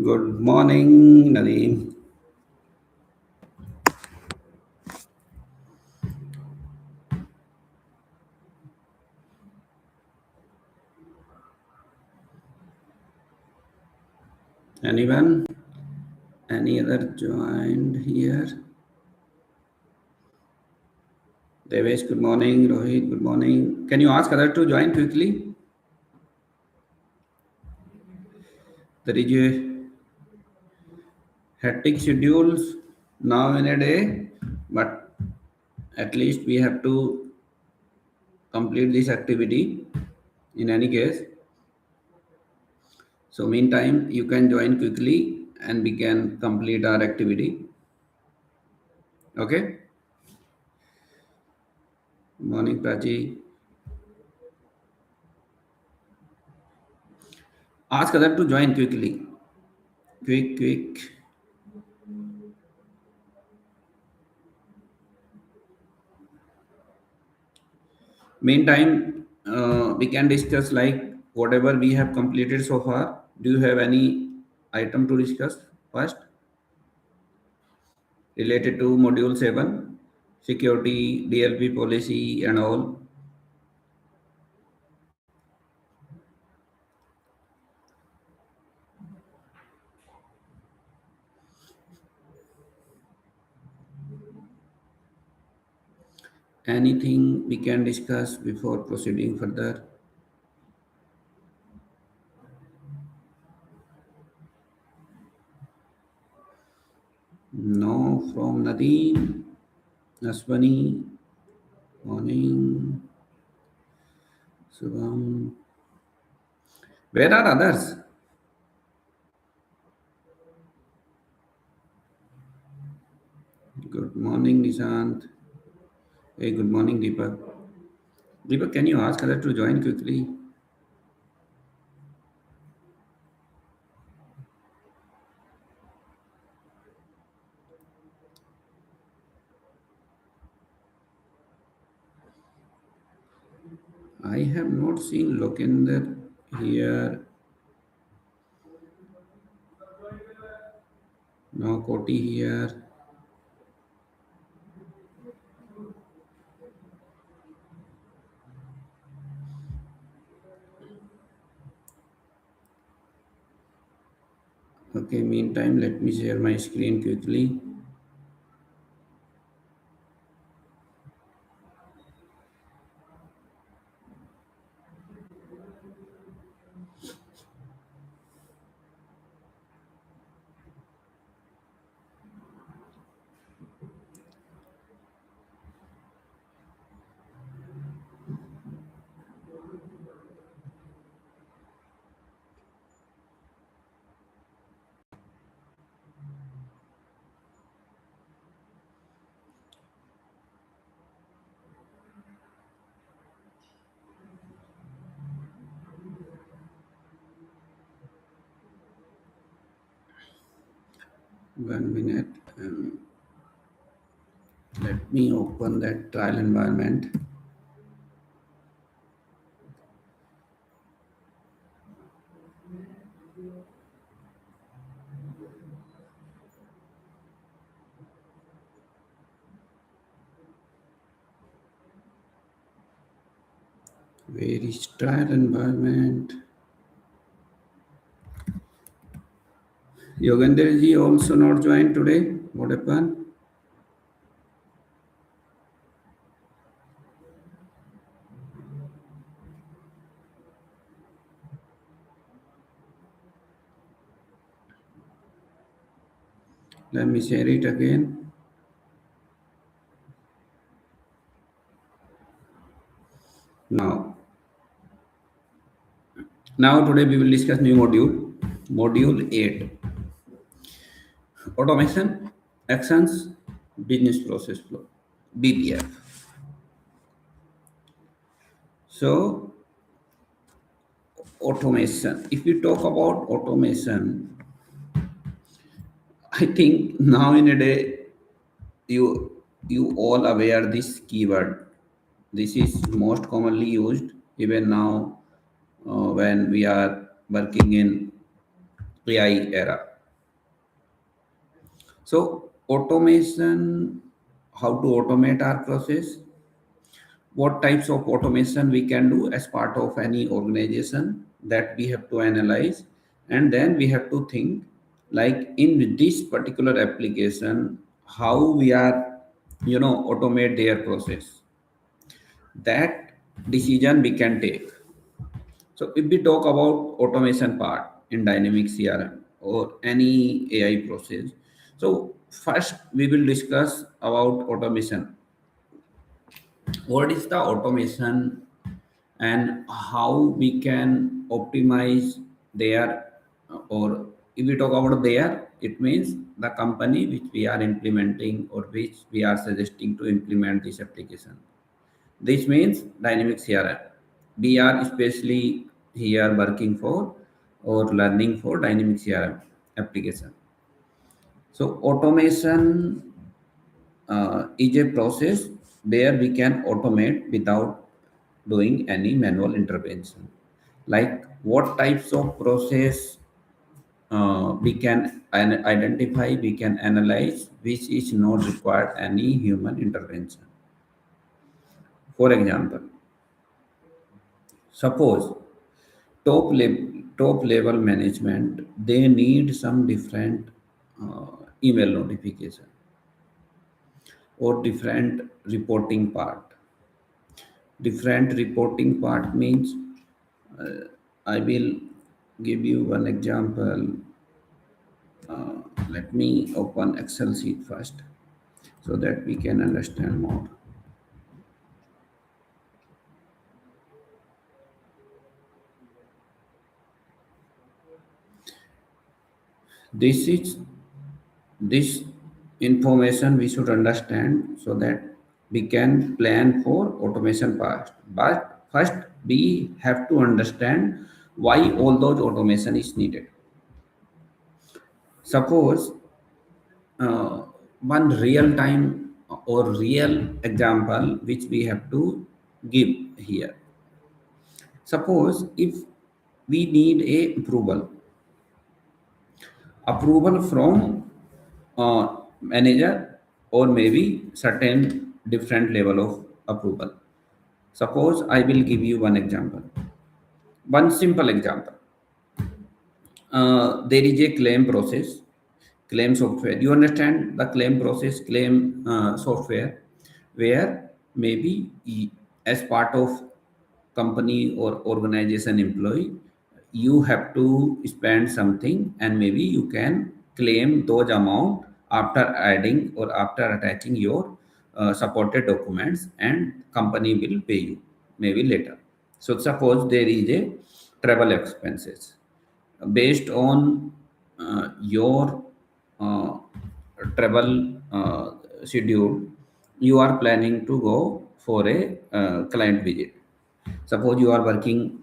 Good morning, Nadeem. Anyone? Any other joined here? Devesh, good morning. Rohit, good morning. Can you ask other to join quickly? There is a hectic schedules now in a day, but at least we have to complete this activity in any case. So meantime, you can join quickly and we can complete our activity. Okay? Good morning, Prachi. Ask other to join quickly. Quick, quick. Meantime, we can discuss like whatever we have completed so far. Do you have any item to discuss first related to module 7, security, DLP policy and all? Anything we can discuss before proceeding further? No from Nadine, Aswani, morning, Subham. Where are others? Good morning, Nishant. Hey, good morning, Deepak. Deepak, can you ask others to join quickly? I have not seen Lokinder here. No Koti here. Okay, meantime, let me share my screen quickly. One minute. Let me open that trial environment. Where is trial environment? Yogendra ji also not joined today. What happened? Let me share it again. Now, today we will discuss new module 8. Automation, actions, business process flow, BPF. So, automation. If we talk about automation, I think now in a day, you all aware this keyword. This is most commonly used even now when we are working in AI era. So automation, how to automate our process, what types of automation we can do as part of any organization, that we have to analyze, and then we have to think like in this particular application how we are automate their process. That decision we can take. So if we talk about automation part in dynamic CRM or any AI process, so first we will discuss about automation. What is the automation and how we can optimize their, or if we talk about their, it means the company which we are implementing or which we are suggesting to implement this application. This means dynamic CRM. We are especially here working for or learning for dynamic CRM application. So automation is a process where we can automate without doing any manual intervention. Like what types of process we can identify, we can analyze, which is not required any human intervention. For example, suppose top level management, they need some different email notification or different reporting part. Different reporting part means, I will give you one example. Let me open Excel sheet first so that we can understand more. This is this information we should understand so that we can plan for automation part. But first we have to understand why all those automation is needed. Suppose uh, one real time or real example which we have to give here. Suppose if we need a approval from manager or maybe certain different level of approval. Suppose I will give you one example, one simple example. There is a claim process, claim software. You understand the claim process, claim software, where maybe as part of company or organization employee, you have to spend something and maybe you can claim those amount after adding or after attaching your supported documents, and company will pay you maybe later. So suppose there is a travel expenses based on your uh, travel schedule. You are planning to go for a client visit. Suppose you are working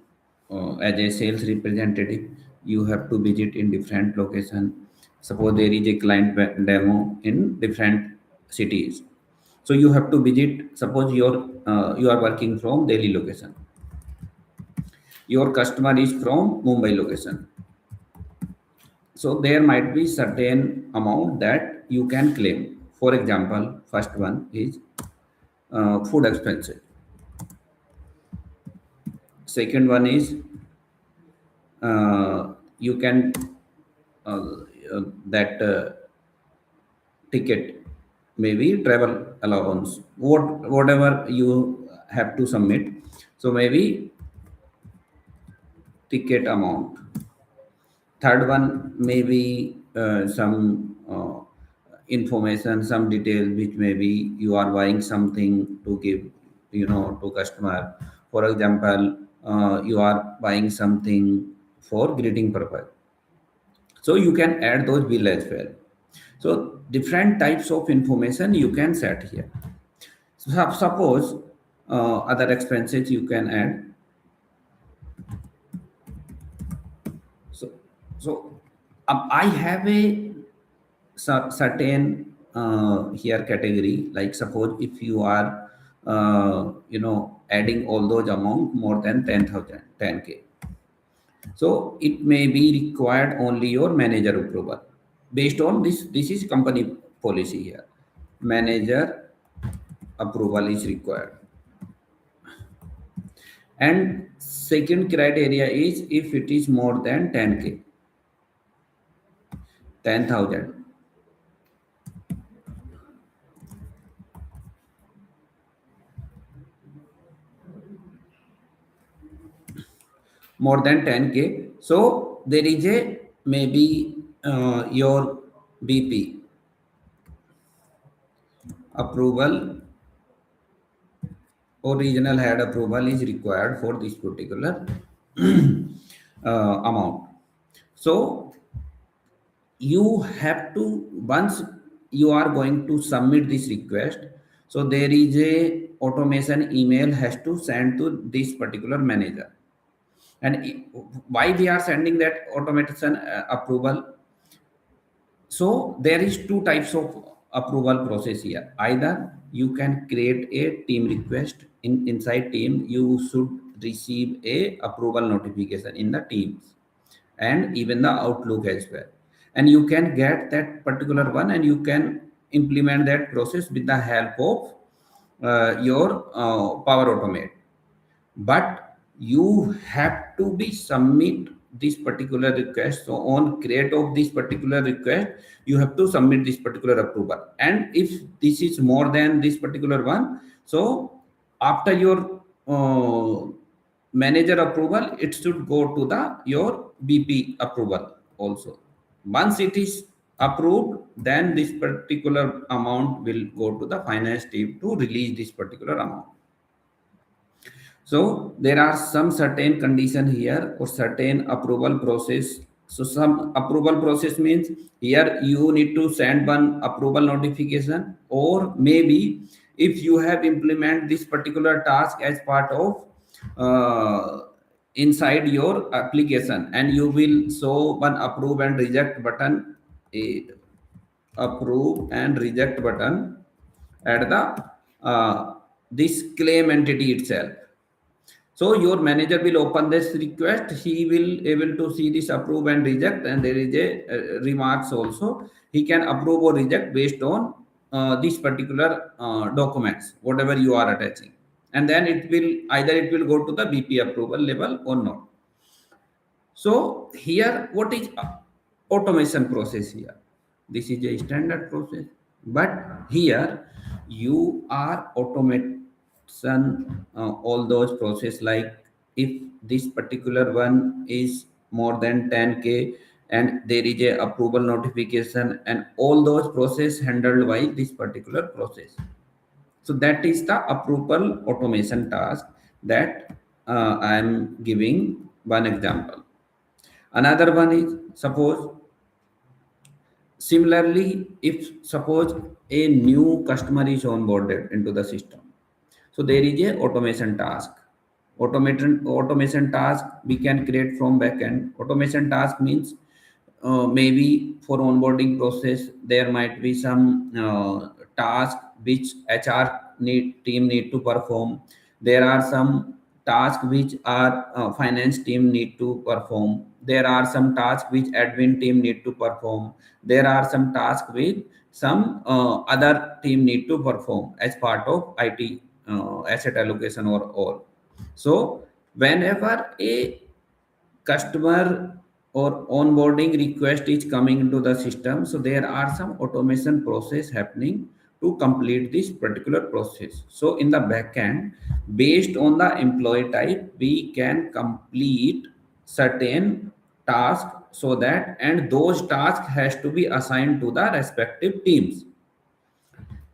as a sales representative, you have to visit in different location. Suppose there is a client demo in different cities, so you have to visit. Suppose you are working from Delhi location, your customer is from Mumbai location. So there might be certain amount that you can claim. For example, first one is food expenses. Second one is you can uh, that ticket, maybe travel allowance, whatever you have to submit. So maybe ticket amount. Third one may be some information, some detail, which maybe you are buying something to give, to customer. For example, you are buying something for greeting purpose. So you can add those bill as well. So different types of information you can set here. So suppose other expenses you can add. So I have a certain here category. Like suppose if you are adding all those amount more than 10,000 10K, so it may be required only your manager approval. based on this is company policy here. Manager approval is required. And second criteria is if it is more than 10k, 10,000. More than 10k. So there is a maybe your BP approval or regional head approval is required for this particular amount. So you have to, once you are going to submit this request, so there is a automation email has to send to this particular manager. And why we are sending that automation approval? So there is two types of approval process here. Either you can create a team request inside team, you should receive a approval notification in the teams and even the Outlook as well. And you can get that particular one and you can implement that process with the help of your Power Automate. But you have to be submit this particular request. So on create of this particular request, you have to submit this particular approval. And if this is more than this particular one, so after your manager approval, it should go to the your BP approval also. Once it is approved, then this particular amount will go to the finance team to release this particular amount. So there are some certain condition here or certain approval process. So some approval process means here you need to send one approval notification, or maybe if you have implement this particular task as part of inside your application, and you will show one approve and reject button, a approve and reject button at the this claim entity itself. So your manager will open this request. He will able to see this approve and reject, and there is a remarks also. He can approve or reject based on this particular documents, whatever you are attaching, and then it will either it will go to the BP approval level or not. So here, what is automation process here? This is a standard process, but here you are automation all those process, like if this particular one is more than 10k and there is a approval notification, and all those process handled by this particular process. So that is the approval automation task that I am giving one example. Another one is, suppose similarly, if suppose a new customer is onboarded into the system, so there is a automation task. Automation task we can create from backend. Automation task means maybe for onboarding process there might be some task which HR team need to perform. There are some tasks which our finance team need to perform. There are some tasks which admin team need to perform. There are some tasks which some other team need to perform as part of IT asset allocation or all. So whenever a customer or onboarding request is coming into the system, so there are some automation process happening to complete this particular process. So in the backend, based on the employee type, we can complete certain tasks, so that, and those tasks has to be assigned to the respective teams.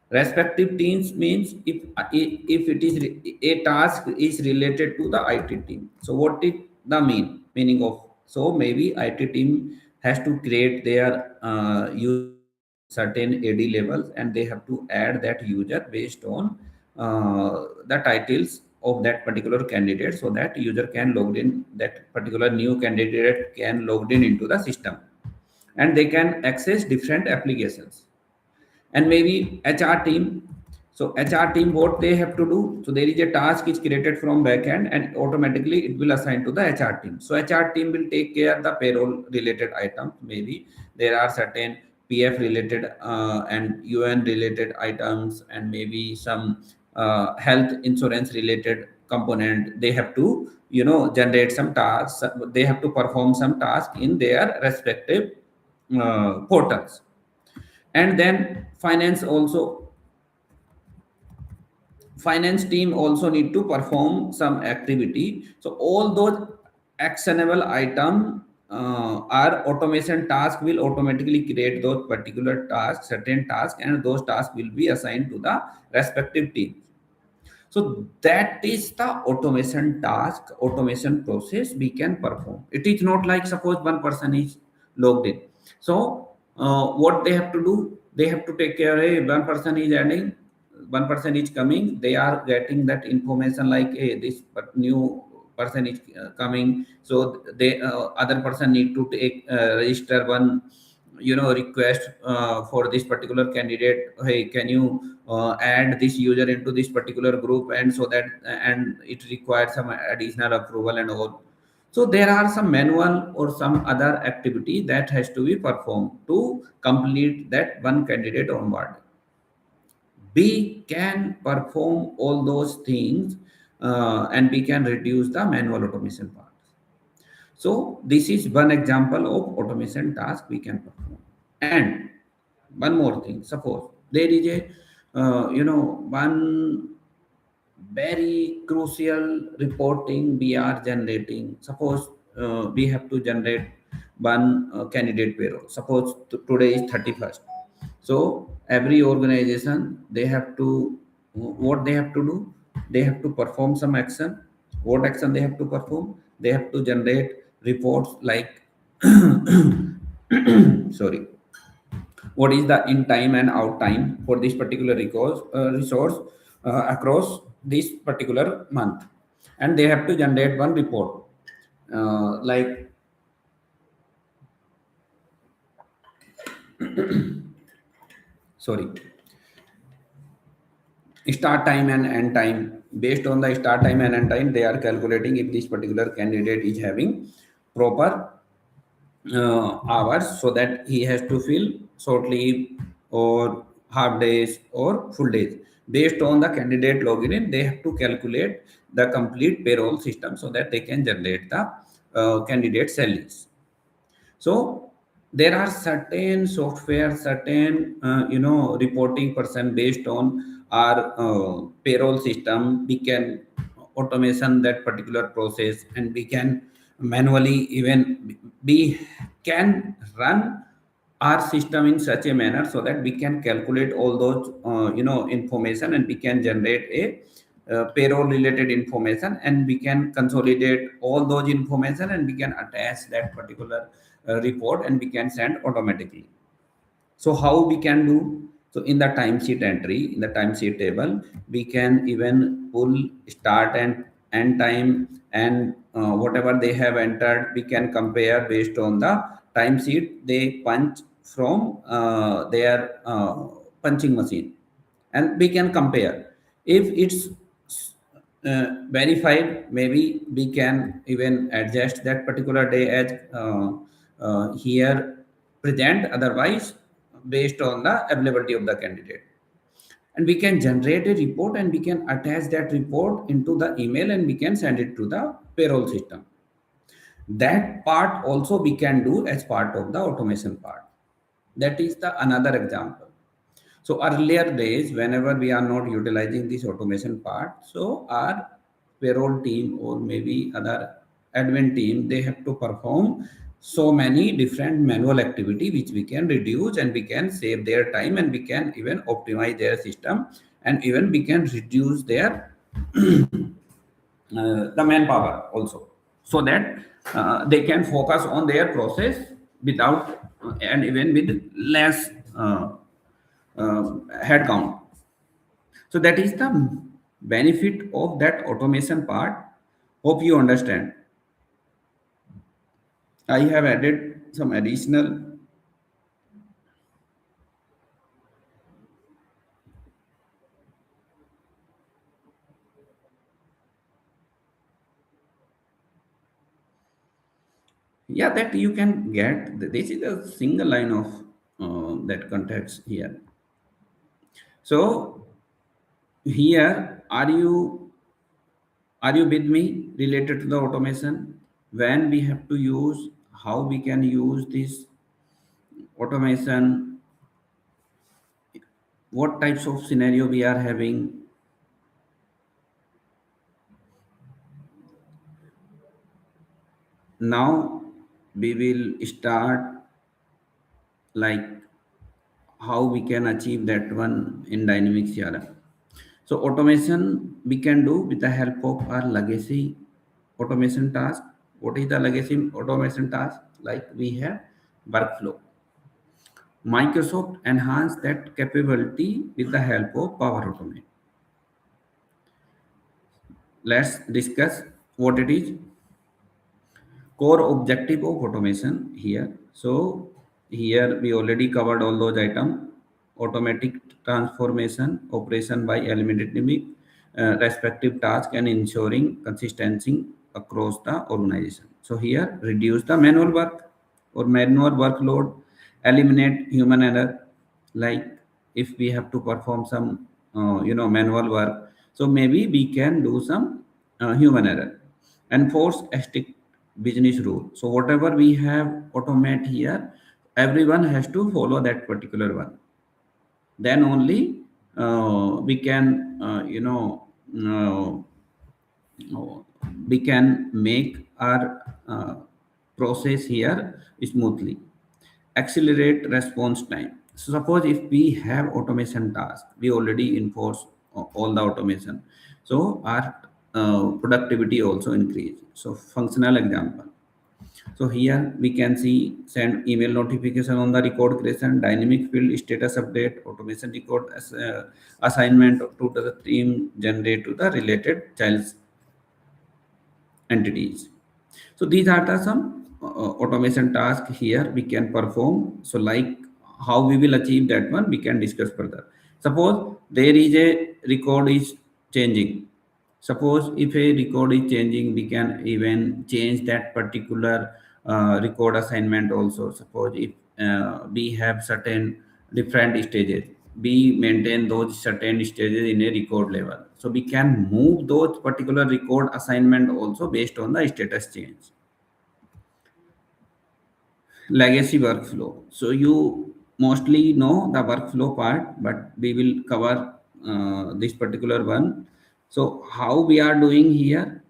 Respective teams means if it is a task is related to the IT team, so what is the meaning of, so maybe IT team has to create their user certain AD levels, and they have to add that user based on the titles of that particular candidate, so that user can log in, that particular new candidate can log in into the system, and they can access different applications. And maybe HR team, So HR team, what they have to do? So there is a task is created from backend and automatically it will assign to the HR team. So HR team will take care the payroll related items. Maybe there are certain PF related and UN related items, and maybe some health insurance related component. They have to, generate some tasks. They have to perform some task in their respective portals. And then finance team also need to perform some activity. So all those actionable item are automation task will automatically create those particular tasks, certain tasks, and those tasks will be assigned to the respective team. So that is the automation task, automation process we can perform. It is not like suppose one person is logged in. So what they have to do? They have to take care. Hey, one person is adding, one person is coming. They are getting that information like, hey, this new person is coming. So they other person need to take register one request for this particular candidate. Hey, can you add this user into this particular group, and so that, and it requires some additional approval and all. So there are some manual or some other activity that has to be performed to complete that one candidate onboard. We can perform all those things, and we can reduce the manual automation part. So this is one example of automation task we can perform. And one more thing, suppose there is a one very crucial reporting we are generating. Suppose we have to generate one candidate payroll. Suppose today is 31st. So every organization, they have to, what they have to do? They have to perform some action. What action they have to perform? They have to generate reports like sorry, what is the in time and out time for this particular resource across this particular month, and they have to generate one report like sorry, start time and end time. Based on the start time and end time, they are calculating if this particular candidate is having proper hours, so that he has to fill short leave or half days or full days. Based on the candidate login in, they have to calculate the complete payroll system so that they can generate the candidate salaries. So there are certain software, certain reporting person based on our payroll system. We can automation that particular process, and we can manually even we can run our system in such a manner so that we can calculate all those information, and we can generate a payroll related information, and we can consolidate all those information, and we can attach that particular report, and we can send automatically. So how we can do? So in the timesheet entry, in the timesheet table, we can even pull start and end time, and whatever they have entered, we can compare based on the timesheet they punch from their punching machine, and we can compare. If it's verified, maybe we can even adjust that particular day as here present, otherwise based on the availability of the candidate. And we can generate a report, and we can attach that report into the email, and we can send it to the payroll system. That part also we can do as part of the automation part. That is the another example. So earlier days, whenever we are not utilizing this automation part, so our payroll team or maybe other admin team, they have to perform so many different manual activity which we can reduce, and we can save their time, and we can even optimize their system, and even we can reduce their the manpower also, so that they can focus on their process without and even with less head count. So that is the benefit of that automation part. Hope you understand. I have added some additional. 。 . 。 。 . Yeah, that you can get. This is a single line of that context here. So here, are you with me related to the automation? When we have to use, how we can use this automation, what types of scenario we are having. Now we will start like how we can achieve that one in dynamic CRM. So automation we can do with the help of our legacy automation task. What is the legacy automation task? Like we have workflow. Microsoft enhanced that capability with the help of Power Automate. Let's discuss what it is. Core objective of automation here. So here we already covered all those items. Automatic transformation operation by eliminating respective task and ensuring consistency across the organization. So here reduce the manual work or manual workload, eliminate human error. Like if we have to perform some manual work, so maybe we can do some human error. Enforce a strict business rule. So whatever we have automate here, everyone has to follow that particular one. Then only we can we can make our process here smoothly. Accelerate response time. So suppose if we have automation task, we already enforce all the automation, so our productivity also increase. So functional example. So here we can see send email notification on the record creation, dynamic field status update, automation record as assignment to the team generate to the related child's entities. So these are the some automation tasks here we can perform. So like how we will achieve that one, we can discuss further. Suppose there is a record is changing. Suppose if a record is changing, we can even change that particular record assignment also. Suppose if we have certain different stages, we maintain those certain stages in a record level. So we can move those particular record assignment also based on the status change. Legacy workflow. So you mostly know the workflow part, but we will cover this particular one. So how we are doing here?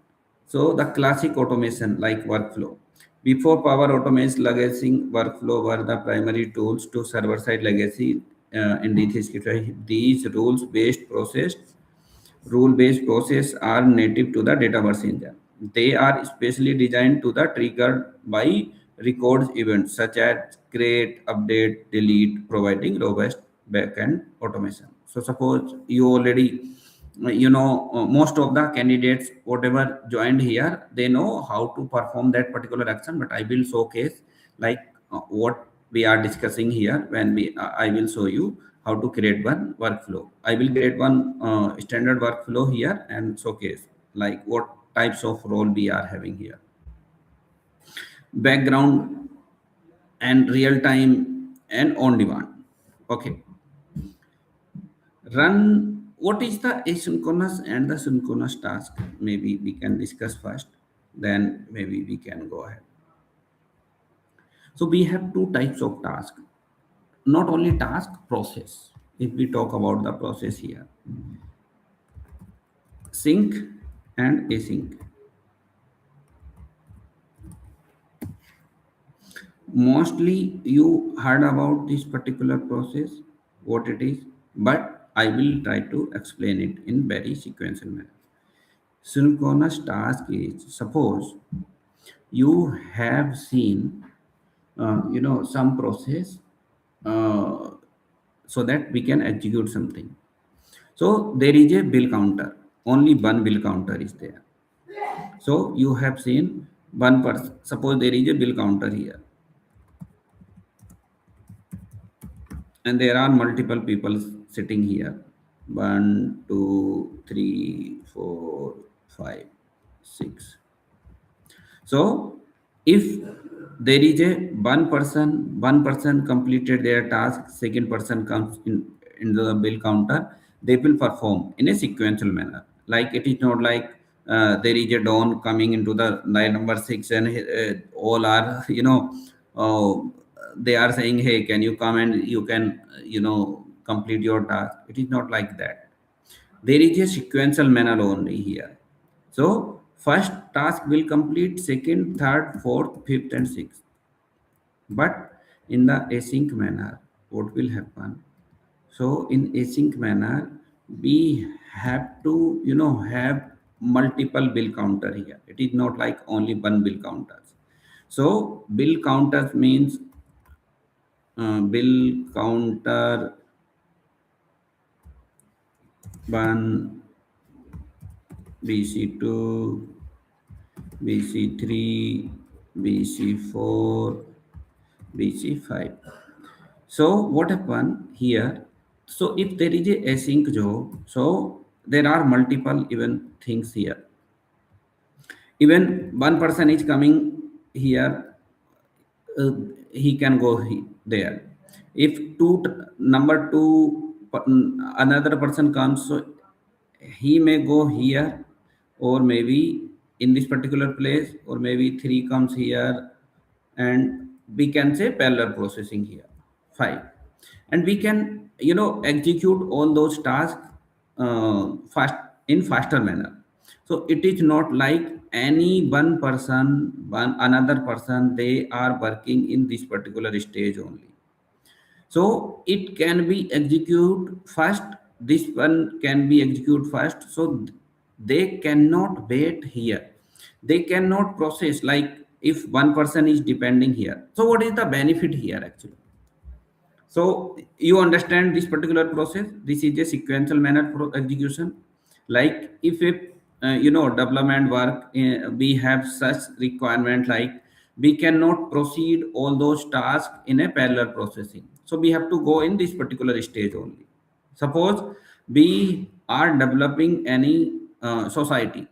So the classic automation like workflow. Before Power Automation, legacy workflow were the primary tools to server-side legacy in D365. These rule-based process are native to the Dataverse engine. They are specially designed to the triggered by records events such as create, update, delete, providing robust backend automation. So suppose you already most of the candidates whatever joined here, they know how to perform that particular action, but I will showcase like what we are discussing here. When I will show you how to create one workflow. I will create one standard workflow here and showcase like what types of role we are having here. Background and real time and on demand. Okay. Run. What is the asynchronous and the synchronous task? Maybe we can discuss first, then maybe we can go ahead. So we have two types of task. Not only task, process. If we talk about the process here, sync and async. Mostly you heard about this particular process, what it is, but I will try to explain it in very sequential manner. Synchronous task is suppose you have seen some process uh, so that we can execute something. So there is a bill counter, only one bill counter is there. So you have seen one person, suppose there is a bill counter here and there are multiple people sitting here. 1 2 3 4 5 6. So if there is a one person completed their task, second person comes in the bill counter, they will perform in a sequential manner. Like it is not like there is a dawn coming into the line number 6 and all are uh, they are saying, hey, can you come and you can complete your task. It is not like that. There is a sequential manner only here. So first task will complete, second, third, fourth, fifth, and sixth. But in the async manner, what will happen? So in async manner, we have to have multiple bill counter here. It is not like only one bill counters. So bill counters means bill counter one, BC2, BC3, BC4, BC5. So what happened here? So if there is a async job, so there are multiple even things here. Even one person is coming here, uh, he can go there. If number two, another person comes, so he may go here, or maybe in this particular place, or maybe three comes here, and we can say parallel processing here, five, and we can execute all those tasks fast in faster manner. So it is not like any one person, one another person, they are working in this particular stage only. So it can be execute first, this one can be execute first, so they cannot wait here, they cannot process. Like if one person is depending here, so what is the benefit here actually? So you understand this particular process. This is a sequential manner execution. Like if it, development work, we have such requirement, like we cannot proceed all those tasks in a parallel processing. So we have to go in this particular stage only. Suppose we are developing any society,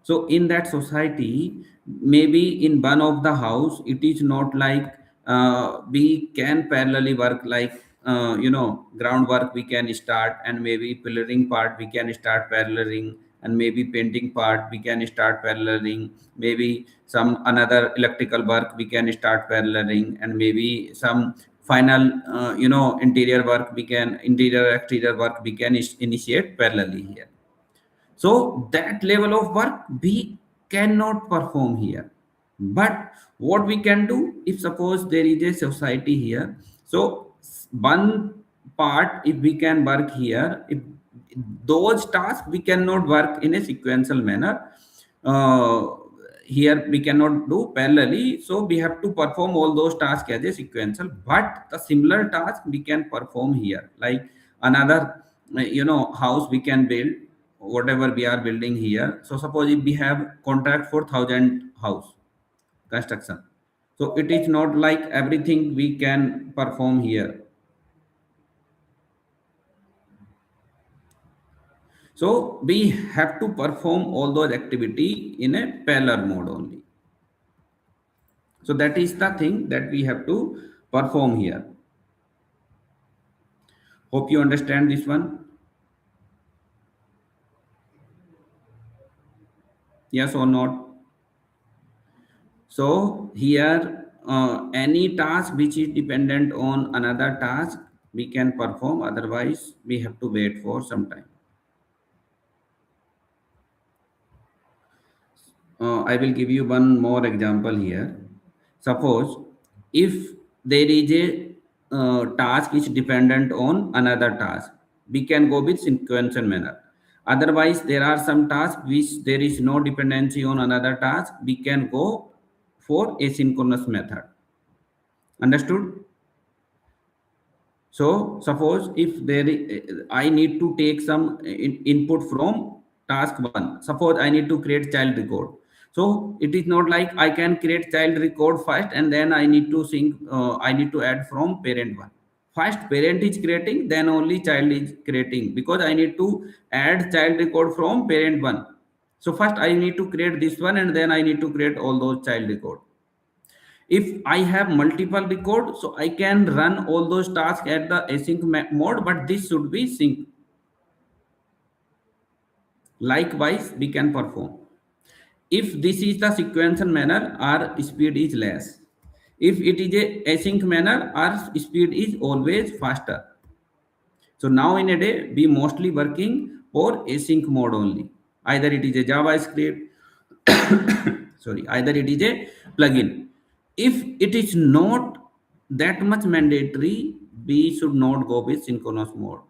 so in that society, maybe in one of the house, it is not like we can parallelly work, like groundwork we can start, and maybe pillaring part we can start paralleling, and maybe painting part we can start paralleling, maybe some another electrical work we can start paralleling, and maybe some final interior work we can, interior exterior work we can initiate parallelly here. So that level of work we cannot perform here. But what we can do, if suppose there is a society here, so one part if we can work here, if those tasks we cannot work in a sequential manner. Uh, Here we cannot do parallelly, so we have to perform all those tasks as a sequential. But the similar task we can perform here, like another house we can build, whatever we are building here. So suppose if we have contract for 1,000 house construction, so it is not like everything we can perform here. So we have to perform all those activity in a parallel mode only. So that is the thing that we have to perform here. Hope you understand this one. Yes or not? So here, any task which is dependent on another task, we can perform. Otherwise, we have to wait for some time. I will give you one more example here. Suppose if there is a task which dependent on another task, we can go with sequential manner. Otherwise, there are some tasks which there is no dependency on another task, we can go for asynchronous method. Understood? So suppose if I need to take some input from task one. Suppose I need to create child record. So it is not like I can create child record first and then I need to sync. I need to add from parent one. First parent is creating, then only child is creating, because I need to add child record from parent one. So first I need to create this one and then I need to create all those child record. If I have multiple record, so I can run all those tasks at the async mode, but this should be sync. Likewise we can perform. If this is the sequential manner, our speed is less. If it is a async manner, our speed is always faster. So now in a day, we mostly working for async mode only. Either it is a JavaScript, sorry, either it is a plugin. If it is not that much mandatory, we should not go with synchronous mode.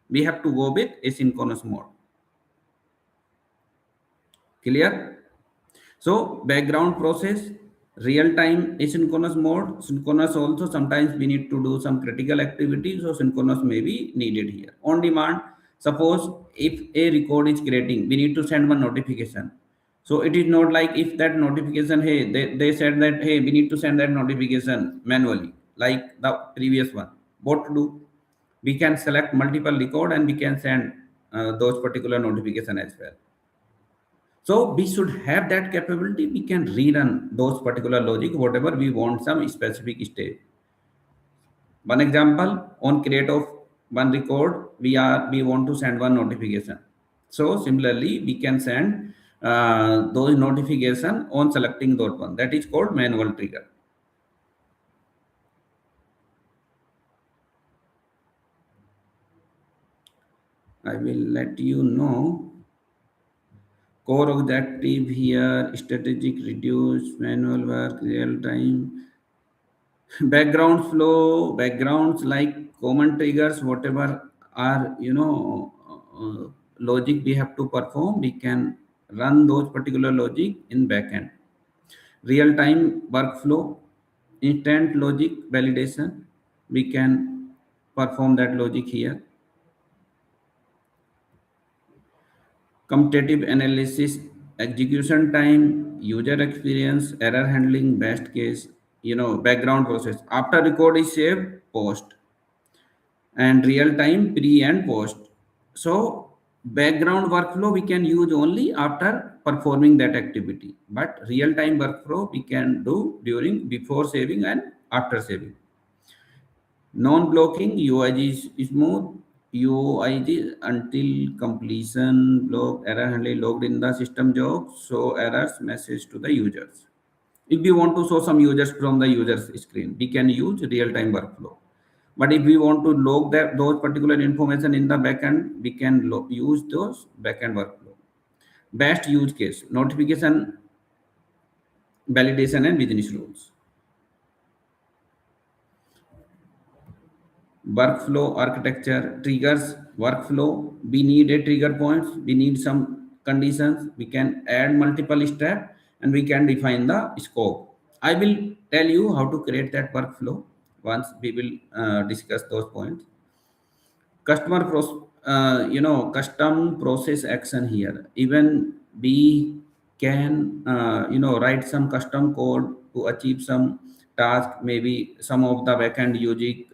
We have to go with asynchronous mode. Clear? So background process, real time asynchronous mode, synchronous also sometimes we need to do some critical activity, so synchronous may be needed here. On demand, suppose if a record is creating, we need to send one notification. So it is not like if that notification, hey, they said that, hey, we need to send that notification manually, like the previous one. What to do? We can select multiple record and we can send those particular notification as well. So we should have that capability. We can rerun those particular logic, whatever we want some specific state. One example, on create of one record, we want to send one notification. So similarly, we can send those notification on selecting that one. That is called manual trigger. I will let you know. Core objective here, strategic, reduce, manual work, real time. Background flow, backgrounds like common triggers, whatever are, logic we have to perform, we can run those particular logic in backend. Real time workflow, instant logic validation, we can perform that logic here. Competitive analysis, execution time, user experience, error handling, best case, background process. After record is saved, post, and real time pre and post. So background workflow we can use only after performing that activity, but real time workflow we can do during before saving and after saving. Non-blocking UIG is smooth. UIG until completion block error handling logged in the system job. So errors message to the users. If we want to show some users from the user's screen, we can use real-time workflow. But if we want to log those particular information in the backend, we can use those backend workflow. Best use case, notification, validation, and business rules. Workflow architecture, triggers, workflow, we need a trigger points, we need some conditions, we can add multiple steps, and we can define the scope. I will tell you how to create that workflow once we will discuss those points. Custom process action here. Even we can write some custom code to achieve some task. Maybe some of the backend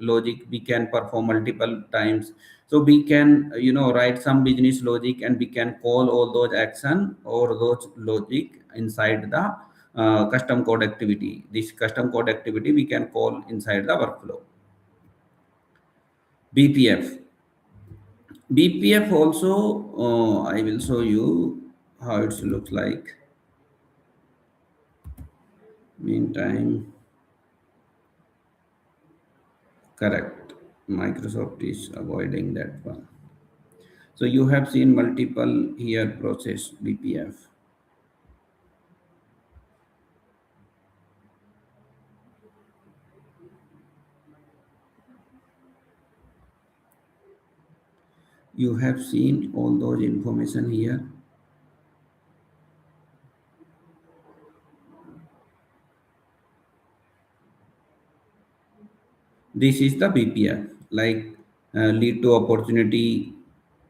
logic we can perform multiple times. So we can write some business logic and we can call all those action or those logic inside the custom code activity. This custom code activity we can call inside the workflow. BPF. BPF also, I will show you how it looks like. Meantime, correct. Microsoft is avoiding that one. So you have seen multiple here process BPF. You have seen all those information here. This is the BPF, like lead to opportunity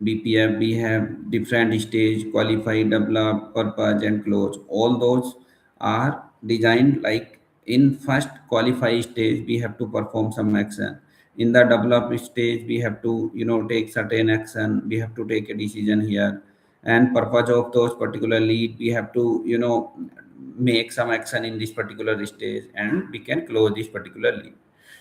BPF. We have different stage, qualify, develop, purpose, and close. All those are designed like in first qualify stage, we have to perform some action. In the develop stage, we have to, take certain action. We have to take a decision here. And purpose of those particular lead, we have to, make some action in this particular stage, and we can close this particular lead.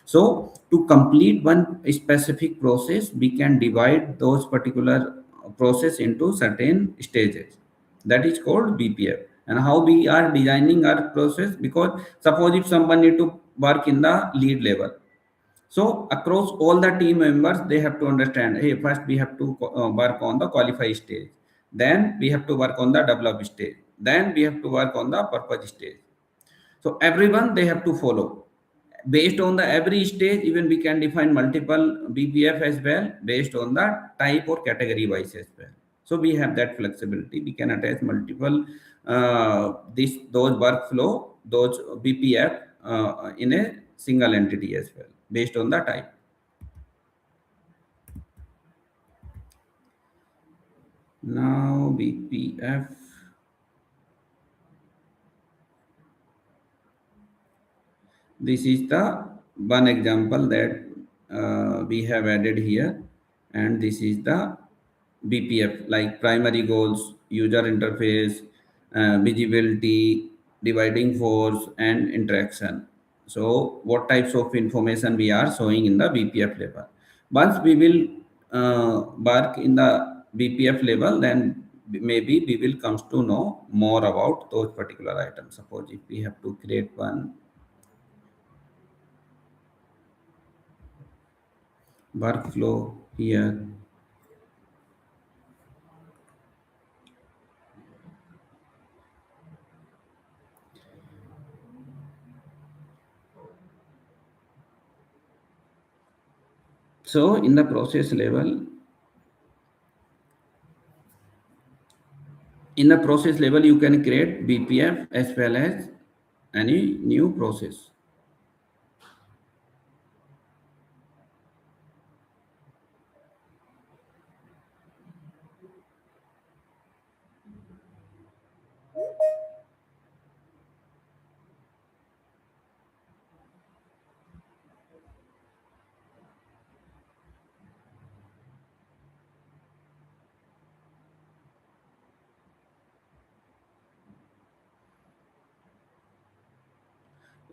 So to complete one specific process, we can divide those particular process into certain stages. That is called BPF. And how we are designing our process, because suppose if someone need to work in the lead level, so across all the team members, they have to understand, hey, first we have to work on the qualify stage. Then we have to work on the develop stage. Then we have to work on the purpose stage. So everyone, they have to follow. Based on the every stage, even we can define multiple BPF as well, based on the type or category wise as well. So we have that flexibility. We can attach multiple those workflow, those BPF in a single entity as well, based on the type. Now BPF. This is the one example that we have added here, and this is the BPF, like primary goals, user interface, visibility, dividing force, and interaction. So what types of information we are showing in the BPF level. Once we will work in the BPF level, then maybe we will comes to know more about those particular items. Suppose if we have to create one workflow here. So in the process level, you can create BPF as well as any new process.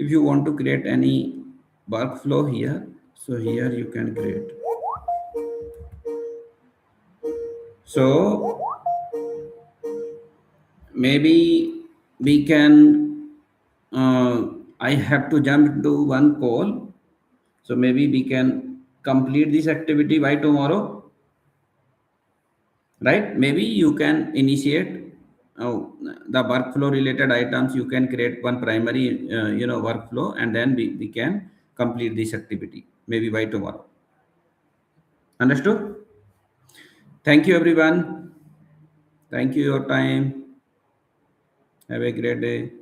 If you want to create any workflow here, so here you can create. So maybe we can, I have to jump into one call. So maybe we can complete this activity by tomorrow, right? Maybe you can initiate the workflow related items. You can create one primary, workflow, and then we can complete this activity maybe by tomorrow. Understood? Thank you, everyone. Thank you your time. Have a great day.